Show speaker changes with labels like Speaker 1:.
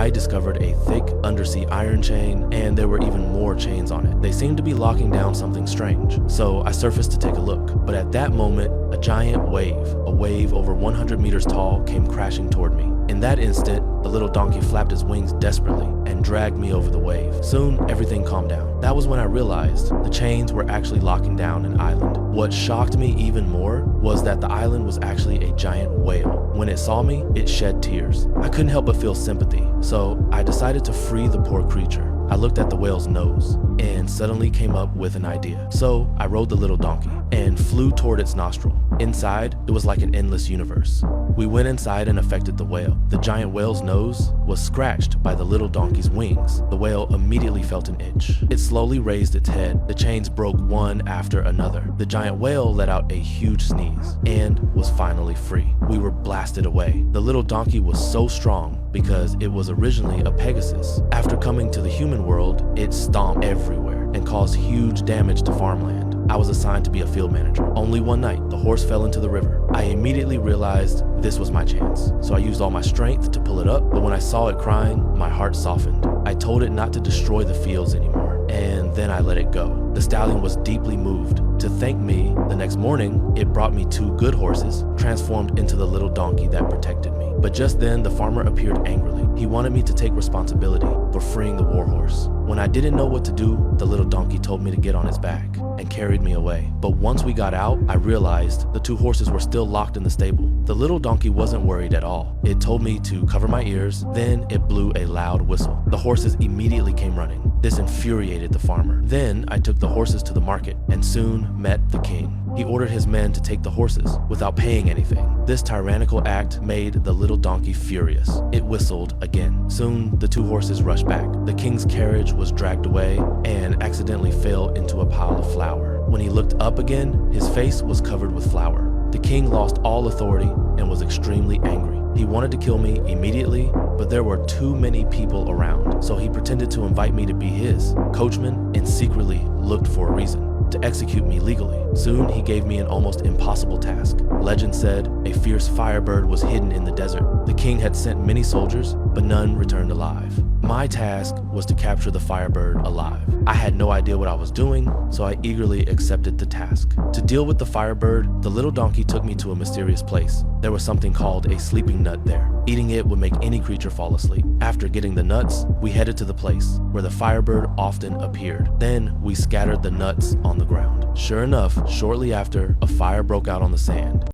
Speaker 1: I discovered a thick undersea iron chain, and there were even more chains on it. They seemed to be locking down something strange, so I surfaced to take a look. But at that moment, a giant wave, a wave over 100 meters tall, came crashing toward me. In that instant, the little donkey flapped its wings desperately and dragged me over the wave. Soon, everything calmed down. That was when I realized the chains were actually locking down an island. What shocked me even more was that the island was actually a giant whale. When it saw me, it shed tears. I couldn't help but feel sympathy, so I decided to free the poor creature. I looked at the whale's nose and suddenly came up with an idea. So I rode the little donkey and flew toward its nostril. Inside, it was like an endless universe. We went inside and affected the whale. The giant whale's nose was scratched by the little donkey's wings. The whale immediately felt an itch. It slowly raised its head. The chains broke one after another. The giant whale let out a huge sneeze and was finally free. We were blasted away. The little donkey was so strong because it was originally a Pegasus. After coming to the human world, it stomped everywhere and caused huge damage to farmland. I was assigned to be a field manager. Only one night, the horse fell into the river. I immediately realized this was my chance. So I used all my strength to pull it up, but when I saw it crying, my heart softened. I told it not to destroy the fields anymore, and then I let it go. The stallion was deeply moved. To thank me, the next morning, it brought me 2 good horses, transformed into the little donkey that protected me. But just then, the farmer appeared angrily. He wanted me to take responsibility for freeing the warhorse. When I didn't know what to do, the little donkey told me to get on its back and carried me away. But once we got out, I realized the 2 horses were still locked in the stable. The little donkey wasn't worried at all. It told me to cover my ears, then it blew a loud whistle. The horses immediately came running. This infuriated the farmer. Then I took the horses to the market and soon met the king. He ordered his men to take the horses without paying anything. This tyrannical act made the little donkey furious. It whistled again. Soon, the 2 horses rushed back. The king's carriage was dragged away and accidentally fell into a pile of flour. When he looked up again, his face was covered with flour. The king lost all authority and was extremely angry. He wanted to kill me immediately, but there were too many people around, so he pretended to invite me to be his coachman and secretly looked for a reason to execute me legally. Soon, he gave me an almost impossible task. Legend said a fierce firebird was hidden in the desert. The king had sent many soldiers, but none returned alive. My task was to capture the firebird alive. I had no idea what I was doing, so I eagerly accepted the task. To deal with the firebird, the little donkey took me to a mysterious place. There was something called a sleeping nut there. Eating it would make any creature fall asleep. After getting the nuts, we headed to the place where the firebird often appeared. Then we scattered the nuts on the ground. Sure enough, shortly after, a fire broke out on the sand.